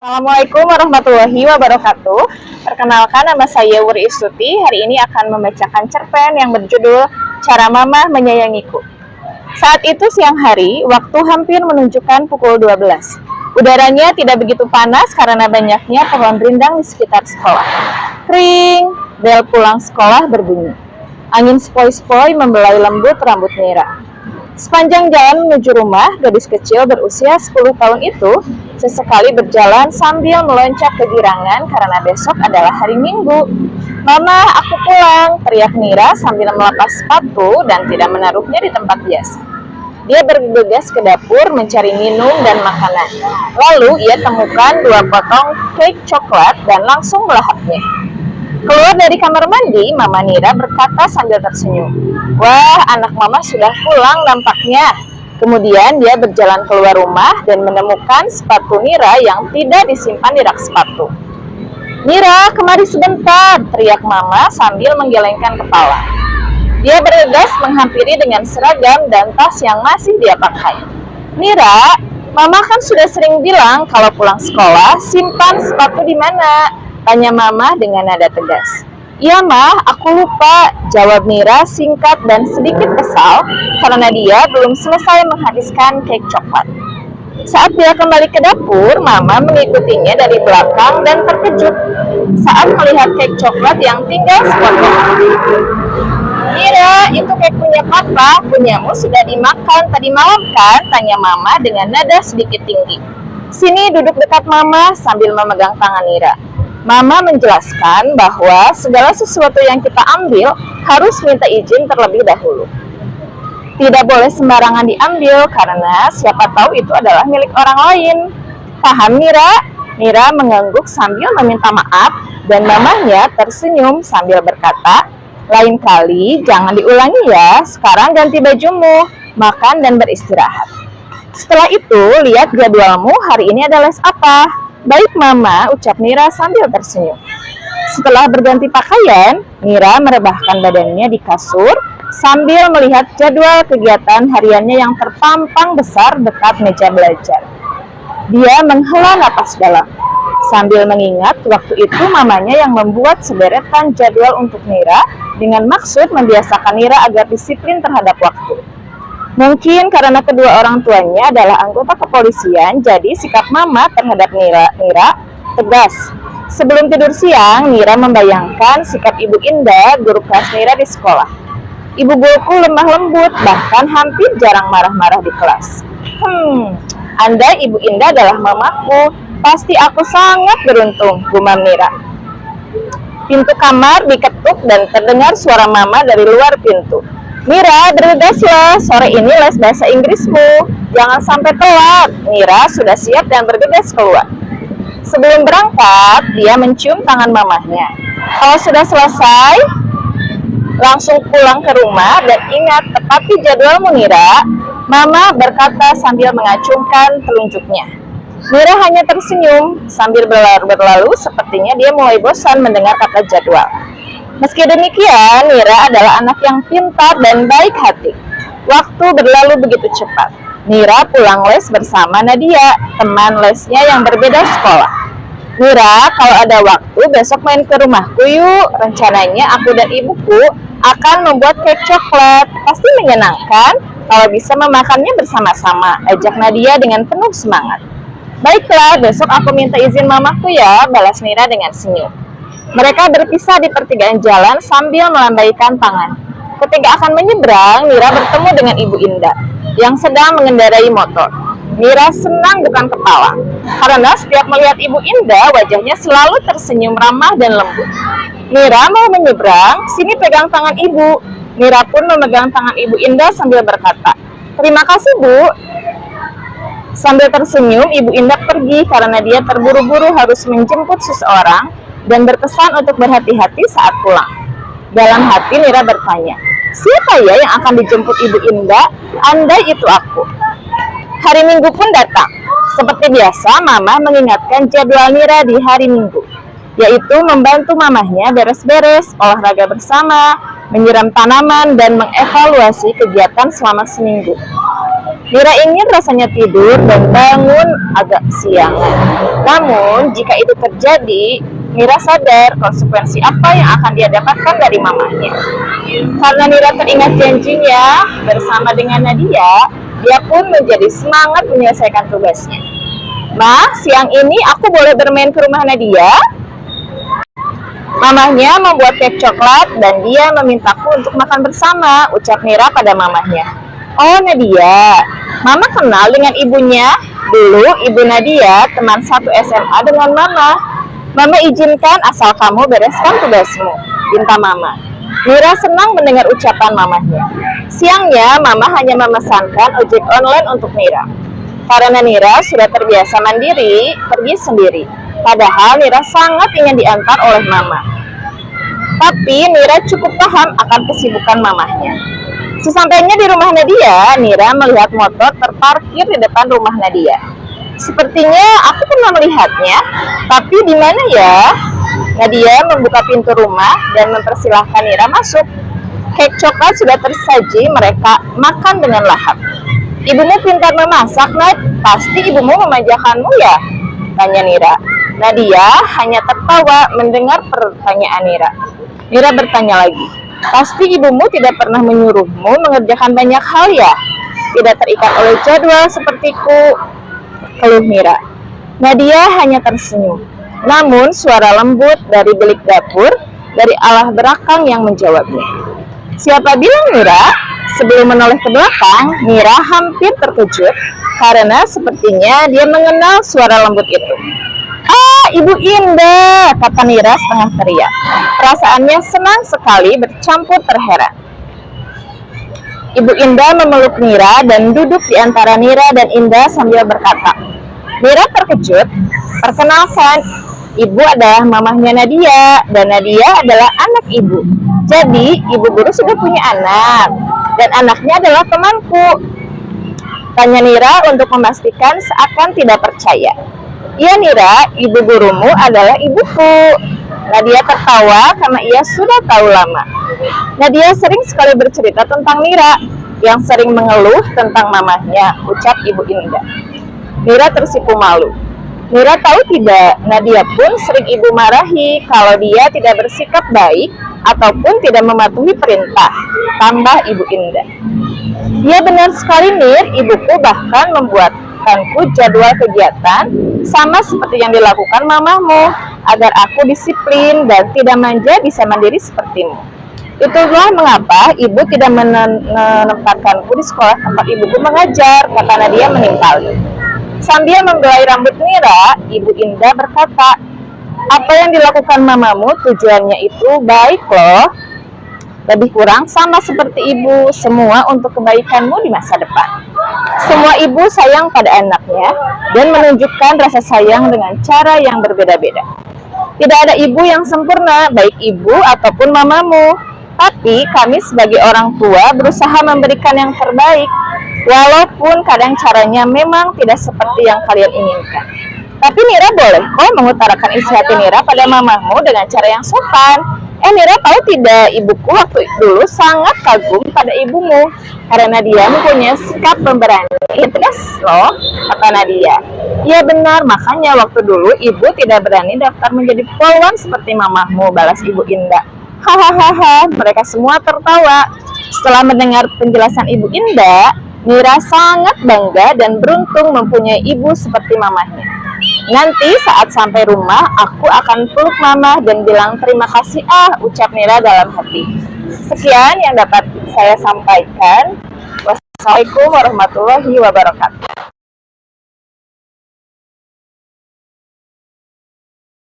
Assalamualaikum warahmatullahi wabarakatuh. Perkenalkan, nama saya Wuri Istuti. Hari ini akan membacakan cerpen yang berjudul Cara Mama Menyayangiku. Saat itu siang hari, waktu hampir menunjukkan pukul 12. Udaranya tidak begitu panas karena banyaknya pohon rindang di sekitar sekolah. Kring, bel pulang sekolah berbunyi. Angin sepoi-sepoi membelai lembut rambut Mira. Sepanjang jalan menuju rumah, gadis kecil berusia 10 tahun itu sesekali berjalan sambil meloncat kegirangan karena besok adalah hari Minggu. "Mama, aku pulang!" teriak Mira sambil melepas sepatu dan tidak menaruhnya di tempat biasa. Dia bergegas ke dapur mencari minum dan makanan. Lalu ia temukan 2 potong cake coklat dan langsung melahapnya. Keluar dari kamar mandi, Mama Nira berkata sambil tersenyum, "Wah, anak Mama sudah pulang nampaknya." Kemudian dia berjalan keluar rumah dan menemukan sepatu Nira yang tidak disimpan di rak sepatu. "Nira, kemari sebentar!" teriak Mama sambil menggelengkan kepala. Dia bergegas menghampiri dengan seragam dan tas yang masih dia pakai. "Nira, Mama kan sudah sering bilang kalau pulang sekolah simpan sepatu di mana?" tanya Mama dengan nada tegas. "Iya, Mah, aku lupa," jawab Mira singkat dan sedikit kesal karena dia belum selesai menghabiskan cake coklat. Saat dia kembali ke dapur, Mama mengikutinya dari belakang dan terkejut saat melihat cake coklat yang tinggal sepotong. "Mira, itu cake punya Papa, punyamu sudah dimakan tadi malam kan?" tanya Mama dengan nada sedikit tinggi. "Sini, duduk dekat Mama," sambil memegang tangan Mira. Mama menjelaskan bahwa segala sesuatu yang kita ambil harus minta izin terlebih dahulu. Tidak boleh sembarangan diambil karena siapa tahu itu adalah milik orang lain. "Paham, Mira?" Mira mengangguk sambil meminta maaf dan mamanya tersenyum sambil berkata, "Lain kali jangan diulangi ya, sekarang ganti bajumu, makan dan beristirahat. Setelah itu lihat jadwalmu, hari ini ada les apa?" "Baik, Mama," ucap Mira sambil tersenyum. Setelah berganti pakaian, Mira merebahkan badannya di kasur sambil melihat jadwal kegiatan hariannya yang terpampang besar dekat meja belajar. Dia menghela napas dalam, sambil mengingat waktu itu mamanya yang membuat sederetan jadwal untuk Mira dengan maksud membiasakan Mira agar disiplin terhadap waktu. Mungkin karena kedua orang tuanya adalah anggota kepolisian, jadi sikap Mama terhadap Mira tegas. Sebelum tidur siang, Mira membayangkan sikap Ibu Indah, guru kelas Mira di sekolah. "Ibu guruku lemah lembut, bahkan hampir jarang marah-marah di kelas. Andai Ibu Indah adalah mamaku, pasti aku sangat beruntung," gumam Mira. Pintu kamar diketuk dan terdengar suara Mama dari luar pintu. "Mira, bergegaslah, sore ini les bahasa Inggrismu. Jangan sampai telat." Mira sudah siap dan bergegas keluar. Sebelum berangkat, dia mencium tangan mamahnya. "Kalau sudah selesai, langsung pulang ke rumah dan ingat tepati jadwalmu, Mira," Mama berkata sambil mengacungkan telunjuknya. Mira hanya tersenyum sambil berlalu sepertinya dia mulai bosan mendengar kata jadwal. Meski demikian, Mira adalah anak yang pintar dan baik hati. Waktu berlalu begitu cepat. Mira pulang les bersama Nadia, teman lesnya yang berbeda sekolah. "Mira, kalau ada waktu besok main ke rumahku yuk. Rencananya aku dan ibuku akan membuat cake coklat. Pasti menyenangkan kalau bisa memakannya bersama-sama," ajak Nadia dengan penuh semangat. "Baiklah, besok aku minta izin mamaku ya," balas Mira dengan senyum. Mereka berpisah di pertigaan jalan sambil melambaikan tangan. Ketika akan menyeberang, Mira bertemu dengan Ibu Indah yang sedang mengendarai motor. Mira senang bukan kepala, karena setiap melihat Ibu Indah, wajahnya selalu tersenyum ramah dan lembut. "Mira mau menyeberang, sini pegang tangan Ibu." Mira pun memegang tangan Ibu Indah sambil berkata, "Terima kasih, Bu." Sambil tersenyum, Ibu Indah pergi karena dia terburu-buru harus menjemput seseorang dan berpesan untuk berhati-hati saat pulang. Dalam hati Mira bertanya, "Siapa ya yang akan dijemput Ibu Indah? Andai itu aku." Hari Minggu pun datang. Seperti biasa, Mama mengingatkan jadwal Mira di hari Minggu, yaitu membantu mamahnya beres-beres, olahraga bersama, menyiram tanaman, dan mengevaluasi kegiatan selama seminggu. Mira ingin rasanya tidur dan bangun agak siangan. Namun, jika itu terjadi, Mira sadar konsekuensi apa yang akan dia dapatkan dari mamahnya. Karena Mira teringat janjinya bersama dengan Nadia, dia pun menjadi semangat menyelesaikan tugasnya. "Ma, siang ini aku boleh bermain ke rumah Nadia?" Mamahnya membuat kek coklat dan dia memintaku untuk makan bersama, ucap Mira pada mamahnya. "Oh Nadia, Mama kenal dengan ibunya. Dulu ibu Nadia teman satu SMA dengan Mama. Mama izinkan asal kamu bereskan tugasmu," pinta Mama. Mira senang mendengar ucapan mamahnya. Siangnya, Mama hanya memesankan ojek online untuk Mira. Karena Mira sudah terbiasa mandiri, pergi sendiri. Padahal Mira sangat ingin diantar oleh Mama. Tapi Mira cukup paham akan kesibukan mamahnya. Sesampainya di rumah Nadia, Mira melihat motor terparkir di depan rumah Nadia. "Sepertinya aku pernah melihatnya, tapi di mana ya?" Nadia membuka pintu rumah dan mempersilahkan Mira masuk. Kek coklat sudah tersaji, mereka makan dengan lahap. "Ibumu pintar memasak, Nad. Pasti ibumu memanjakanmu ya?" tanya Mira. Nadia hanya tertawa mendengar pertanyaan Mira. Mira bertanya lagi, "Pasti ibumu tidak pernah menyuruhmu mengerjakan banyak hal ya? Tidak terikat oleh jadwal sepertiku," keluh Mira. Nadia hanya tersenyum. Namun suara lembut dari bilik dapur dari arah belakang yang menjawabnya. "Siapa bilang Mira?" Sebelum menoleh ke belakang, Mira hampir terkejut karena sepertinya dia mengenal suara lembut itu. "Ah, Ibu Indah," kata Mira setengah teriak. Perasaannya senang sekali bercampur terheran. Ibu Indah memeluk Mira dan duduk di antara Mira dan Indah sambil berkata, Mira terkejut. "Perkenalkan, Ibu adalah mamahnya Nadia, dan Nadia adalah anak Ibu. Jadi, Ibu Guru sudah punya anak, dan anaknya adalah temanku," tanya Mira untuk memastikan seakan tidak percaya. "Iya Mira, Ibu Gurumu adalah ibuku." Nadia tertawa karena ia sudah tahu lama. Nadia sering sekali bercerita tentang Mira, yang sering mengeluh tentang mamahnya, ucap Ibu Indah. Mira tersipu malu. Mira tahu tidak, Nadia pun sering ibu marahi kalau dia tidak bersikap baik ataupun tidak mematuhi perintah, tambah Ibu Indah. "Dia benar sekali Mir, ibuku bahkan membuatkanku jadwal kegiatan sama seperti yang dilakukan mamahmu, agar aku disiplin dan tidak manja bisa mandiri sepertimu. Itulah mengapa ibu tidak menempatkanku di sekolah tempat ibuku mengajar," kata Nadia menimpali. Sambil membelai rambut Mira, Ibu Indah berkata, "Apa yang dilakukan mamamu tujuannya itu baik loh. Lebih kurang sama seperti ibu, semua untuk kebaikanmu di masa depan. Semua ibu sayang pada anaknya dan menunjukkan rasa sayang dengan cara yang berbeda-beda. Tidak ada ibu yang sempurna, baik ibu ataupun mamamu. Tapi kami sebagai orang tua berusaha memberikan yang terbaik, walaupun kadang caranya memang tidak seperti yang kalian inginkan. Tapi Mira boleh kok mengutarakan isi hati Mira pada mamahmu dengan cara yang sopan. Mira tahu tidak, ibuku waktu dulu sangat kagum pada ibumu karena dia mempunyai sikap pemberani. Tegas loh," kata Nadia. "Iya benar, makanya waktu dulu ibu tidak berani daftar menjadi polwan seperti mamahmu," balas Ibu Indah. Hahaha, mereka semua tertawa. Setelah mendengar penjelasan Ibu Indah, Mira sangat bangga dan beruntung mempunyai ibu seperti mamahnya. "Nanti saat sampai rumah, aku akan peluk mama dan bilang terima kasih ucap Mira dalam hati. Sekian yang dapat saya sampaikan. Wassalamualaikum warahmatullahi wabarakatuh.